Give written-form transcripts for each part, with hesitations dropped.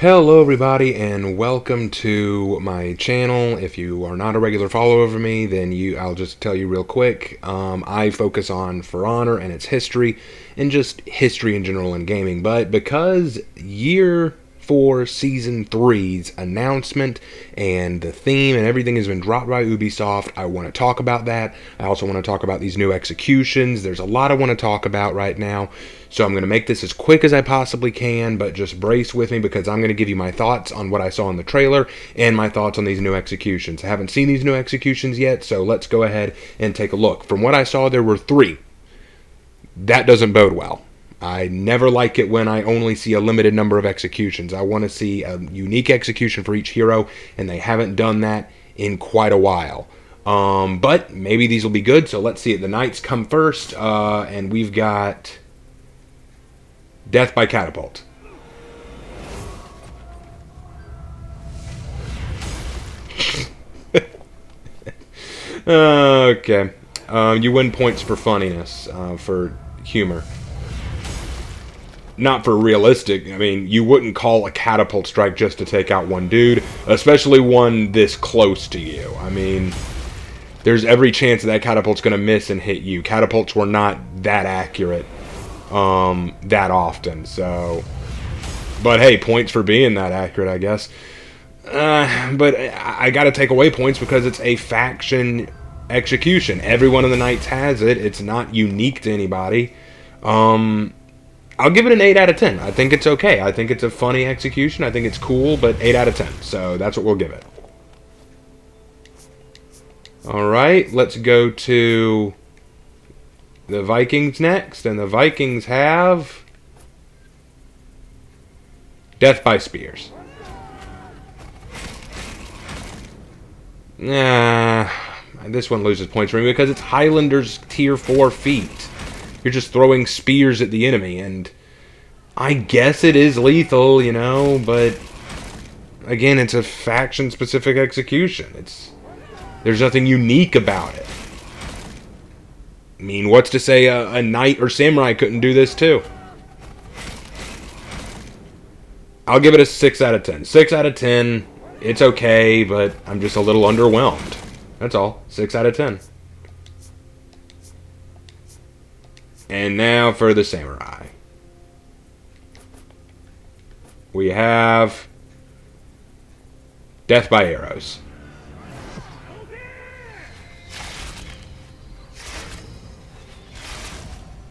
Hello everybody and welcome to my channel. If you are not a regular follower of me, then I'll just tell you real quick. I focus on For Honor and its history and just history in general in gaming. But because Year 4 Season 3's announcement and the theme and everything has been dropped by Ubisoft, I want to talk about that. I also want to talk about these new executions. There's a lot I want to talk about right now. So I'm going to make this as quick as I possibly can, but just brace with me because I'm going to give you my thoughts on what I saw in the trailer and my thoughts on these new executions. I haven't seen these new executions yet, so let's go ahead and take a look. From what I saw, there were 3. That doesn't bode well. I never like it when I only see a limited number of executions. I want to see a unique execution for each hero, and they haven't done that in quite a while. But maybe these will be good, so let's see it. The Knights come first, and we've got Death by Catapult. Okay. You win points for funniness, for humor. Not for realistic. I mean, you wouldn't call a catapult strike just to take out one dude, especially one this close to you. I mean, there's every chance that catapult's going to miss and hit you. Catapults were not that accurate that often, so, but hey, points for being that accurate, I guess. But I gotta take away points because it's a faction execution. Every one of the Knights has it. It's not unique to anybody. I'll give it an 8 out of 10. I think it's okay. I think it's a funny execution. I think it's cool, but 8 out of 10. So that's what we'll give it. Alright, let's go to the Vikings next, and the Vikings have Death by Spears. This one loses points for me because it's Highlander's tier 4 feat. You're just throwing spears at the enemy, and I guess it is lethal, you know, but again, it's a faction-specific execution. There's nothing unique about it. I mean, what's to say a knight or samurai couldn't do this too? I'll give it a 6 out of 10. 6 out of 10. It's okay, but I'm just a little underwhelmed. That's all. 6 out of 10. And now for the samurai. We have Death by Arrows.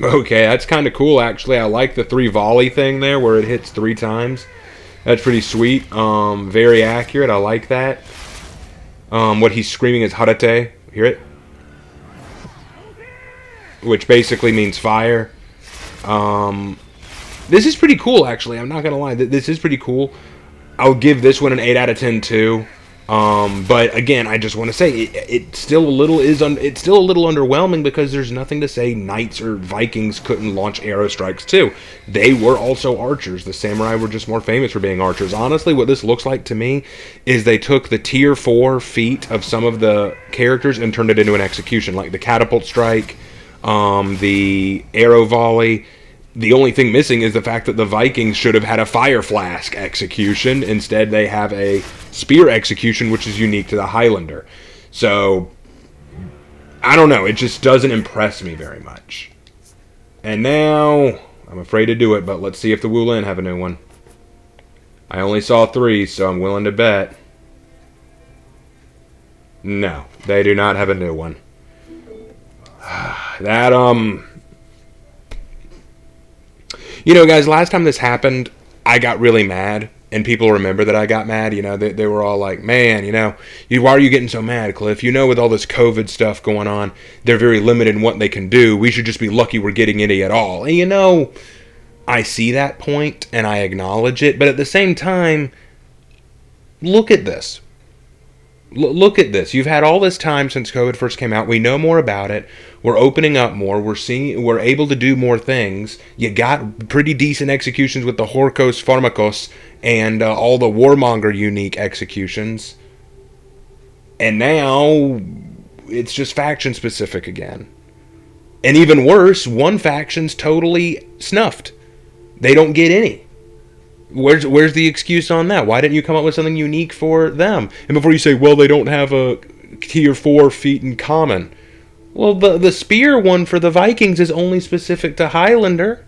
Okay, that's kind of cool, actually. I like the 3 volley thing there, where it hits 3 times. That's pretty sweet. Very accurate. I like that. What he's screaming is Harate. Hear it? Which basically means fire. This is pretty cool, actually. I'm not going to lie. This is pretty cool. I'll give this one an 8 out of 10, too. But again, I just want to say it's still a little underwhelming because there's nothing to say Knights or Vikings couldn't launch arrow strikes too. They were also archers. The samurai were just more famous for being archers. Honestly, what this looks like to me is they took the tier 4 feat of some of the characters and turned it into an execution, like the catapult strike, the arrow volley. The only thing missing is the fact that the Vikings should have had a fire flask execution. Instead, they have a spear execution, which is unique to the Highlander. So, I don't know. It just doesn't impress me very much. And now, I'm afraid to do it, but let's see if the Wulin have a new one. I only saw 3, so I'm willing to bet. No, they do not have a new one. You know, guys, last time this happened, I got really mad, and people remember that I got mad. You know, they were all like, man, you know, why are you getting so mad, Cliff? You know, with all this COVID stuff going on, they're very limited in what they can do. We should just be lucky we're getting any at all. And, you know, I see that point, and I acknowledge it, but at the same time, look at this. Look at this. You've had all this time since COVID first came out. We know more about it. We're opening up more. We're able to do more things. You got pretty decent executions with the Horkos Pharmakos and all the Warmonger unique executions. And now it's just faction specific again. And even worse, one faction's totally snuffed. They don't get any. Where's the excuse on that? Why didn't you come up with something unique for them? And before you say, well, they don't have a tier 4 feat in common. Well, the spear one for the Vikings is only specific to Highlander.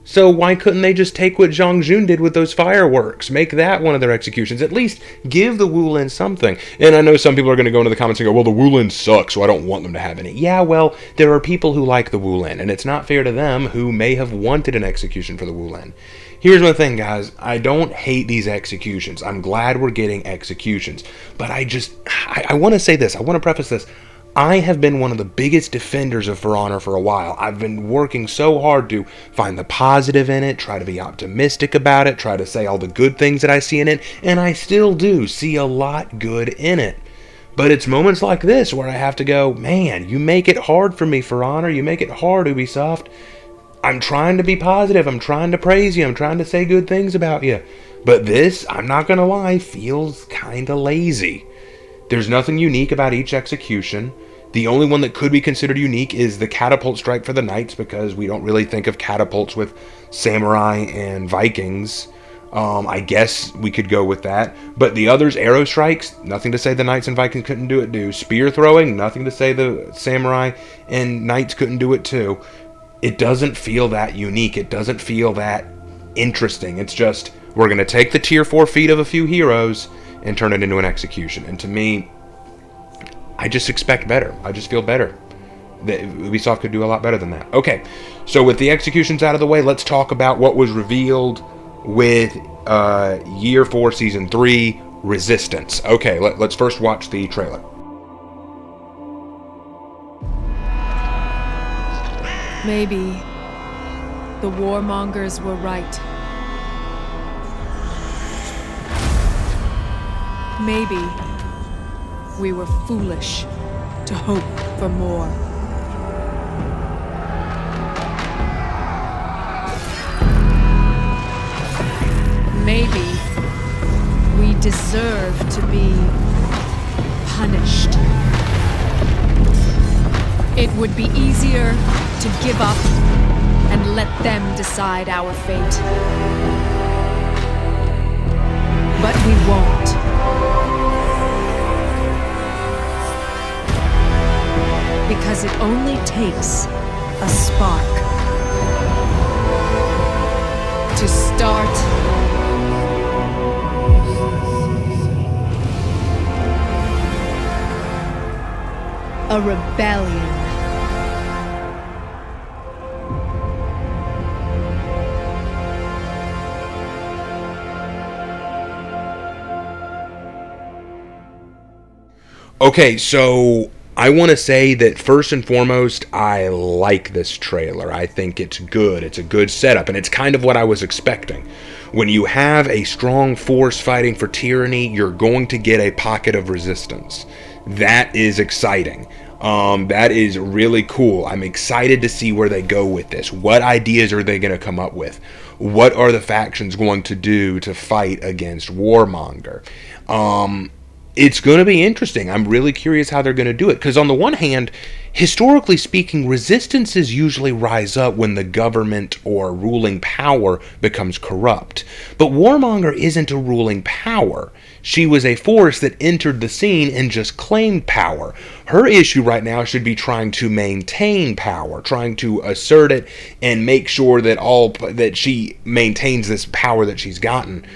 So why couldn't they just take what Zhang Jun did with those fireworks? Make that one of their executions. At least give the Wulin something. And I know some people are going to go into the comments and go, well, the Wulin suck, so I don't want them to have any. Yeah, well, there are people who like the Wulin, and it's not fair to them who may have wanted an execution for the Wulin. Here's my thing, guys. I don't hate these executions. I'm glad we're getting executions. But I want to say this. I want to preface this. I have been one of the biggest defenders of For Honor for a while. I've been working so hard to find the positive in it, try to be optimistic about it, try to say all the good things that I see in it, and I still do see a lot good in it. But it's moments like this where I have to go, man, you make it hard for me, For Honor. You make it hard, Ubisoft. I'm trying to be positive. I'm trying to praise you. I'm trying to say good things about you. But this, I'm not going to lie, feels kind of lazy. There's nothing unique about each execution. The only one that could be considered unique is the catapult strike for the knights, because we don't really think of catapults with samurai and Vikings. I guess we could go with that. But the others, arrow strikes, nothing to say the knights and Vikings couldn't do it too. Spear throwing, nothing to say the samurai and knights couldn't do it too. It doesn't feel that unique. It doesn't feel that interesting. It's just, we're going to take the tier 4 feat of a few heroes and turn it into an execution. And to me, I just expect better. I just feel better. Ubisoft could do a lot better than that. Okay, so with the executions out of the way, let's talk about what was revealed with Year 4 Season 3 Resistance. Okay, let's first watch the trailer. Maybe the warmongers were right. Maybe we were foolish to hope for more. Maybe we deserve to be punished. It would be easier to give up and let them decide our fate. But we won't. Because it only takes a spark to start a rebellion. Okay, so I want to say that first and foremost, I like this trailer. I think it's good. It's a good setup, and it's kind of what I was expecting. When you have a strong force fighting for tyranny, you're going to get a pocket of resistance. That is exciting. That is really cool. I'm excited to see where they go with this. What ideas are they going to come up with? What are the factions going to do to fight against Warmonger? It's going to be interesting. I'm really curious how they're going to do it. Because on the one hand, historically speaking, resistances usually rise up when the government or ruling power becomes corrupt. But Warmonger isn't a ruling power. She was a force that entered the scene and just claimed power. Her issue right now should be trying to maintain power, trying to assert it and make sure that she maintains this power that she's gotten.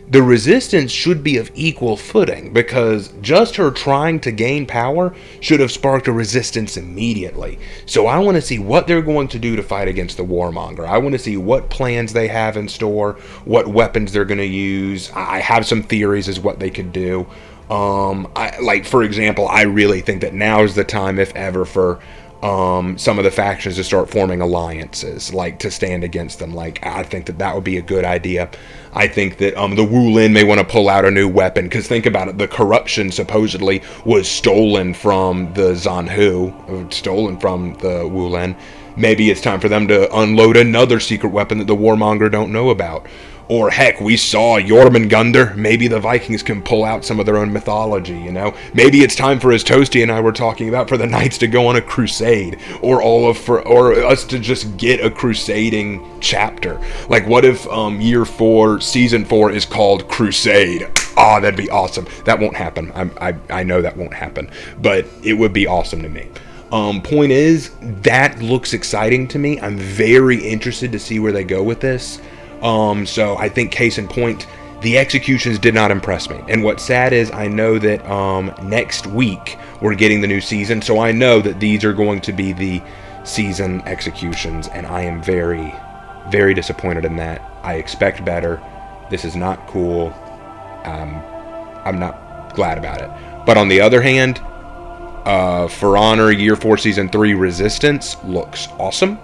The resistance should be of equal footing, because just her trying to gain power should have sparked a resistance immediately. So I want to see what they're going to do to fight against the Warmonger. I want to see what plans they have in store, what weapons they're going to use. I have some theories as what they could do. For example, I really think that now is the time, if ever, for some of the factions to start forming alliances, to stand against them. I think that would be a good idea. I think that the Wulin may want to pull out a new weapon, because think about it, the corruption supposedly was stolen from the Zanhu, stolen from the Wulin. Maybe it's time for them to unload another secret weapon that the Warmonger don't know about. Or heck, we saw Jormungandr. Maybe the Vikings can pull out some of their own mythology, you know? Maybe it's time for, as Toasty and I were talking about, for the Knights to go on a crusade, or us to just get a crusading chapter. Like, what if year 4, season 4 is called Crusade? Oh, that'd be awesome. That won't happen. I know that won't happen, but it would be awesome to me. Point is, that looks exciting to me. I'm very interested to see where they go with this. So I think case in point, the executions did not impress me. And what's sad is I know that next week we're getting the new season, so I know that these are going to be the season executions, and I am very, very disappointed in that. I expect better. This is not cool. I'm not glad about it. But on the other hand, For Honor Year 4 Season 3 Resistance looks awesome.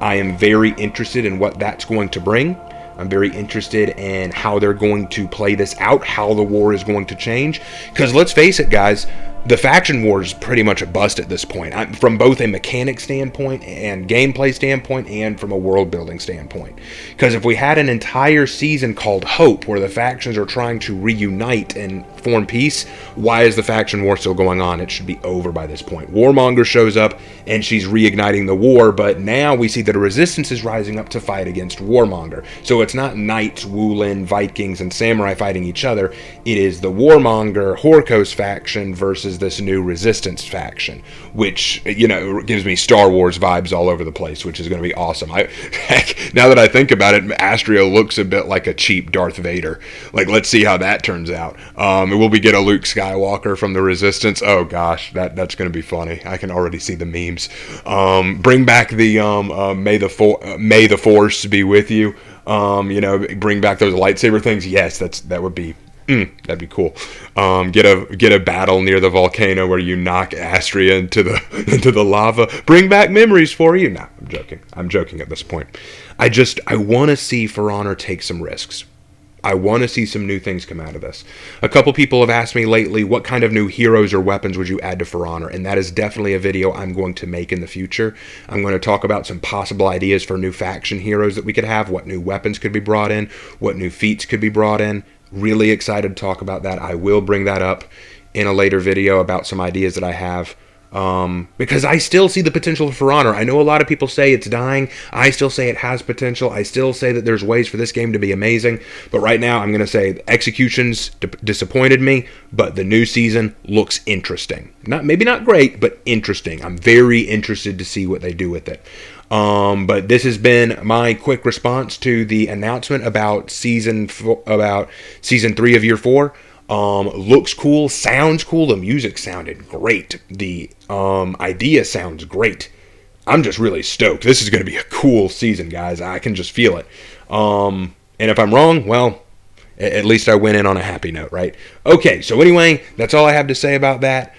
I am very interested in what that's going to bring. I'm very interested in how they're going to play this out, how the war is going to change. Because let's face it, guys, the faction war is pretty much a bust at this point, from both a mechanic standpoint and gameplay standpoint, and from a world building standpoint. Because if we had an entire season called Hope, where the factions are trying to reunite and form peace, why is the faction war still going on? It should be over by this point. Warmonger shows up and she's reigniting the war, but now we see that a resistance is rising up to fight against Warmonger. So it's not Knights, Wulin, Vikings, and Samurai fighting each other. It is the Warmonger, Horkos faction versus this new resistance faction, which, you know, gives me Star Wars vibes all over the place, which is going to be awesome. Heck, now that I think about it, Astria looks a bit like a cheap Darth Vader. Like, let's see how that turns out. Will we get a Luke Skywalker from the resistance? Oh gosh, that's going to be funny. I can already see the memes. Bring back the May the Force be with you. You know, bring back those lightsaber things. Yes, that would be. That'd be cool. Get a battle near the volcano where you knock Astria into the lava. Bring back memories for you. Nah, I'm joking. I'm joking at this point. I want to see For Honor take some risks. I want to see some new things come out of this. A couple people have asked me lately, what kind of new heroes or weapons would you add to For Honor? And that is definitely a video I'm going to make in the future. I'm going to talk about some possible ideas for new faction heroes that we could have, what new weapons could be brought in, what new feats could be brought in. Really excited to talk about that. I will bring that up in a later video about some ideas that I have. Because I still see the potential for Honor. I know a lot of people say it's dying. I still say it has potential. I still say that there's ways for this game to be amazing. But right now, I'm going to say executions disappointed me, but the new season looks interesting. Maybe not great, but interesting. I'm very interested to see what they do with it. But this has been my quick response to the announcement about season 3 of Year 4. Looks cool, sounds cool. The music sounded great. The idea sounds great. I'm just really stoked. This is going to be a cool season, guys. I can just feel it. And if I'm wrong, well, at least I went in on a happy note, right? Okay, so anyway, that's all I have to say about that.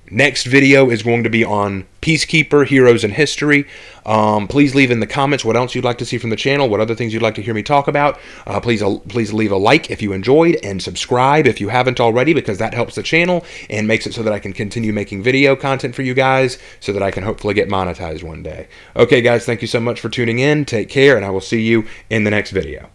Next video is going to be on Peacekeeper, Heroes in History. Please leave in the comments what else you'd like to see from the channel, what other things you'd like to hear me talk about. Please leave a like if you enjoyed, and subscribe if you haven't already, because that helps the channel and makes it so that I can continue making video content for you guys, so that I can hopefully get monetized one day. Okay, guys, thank you so much for tuning in. Take care, and I will see you in the next video.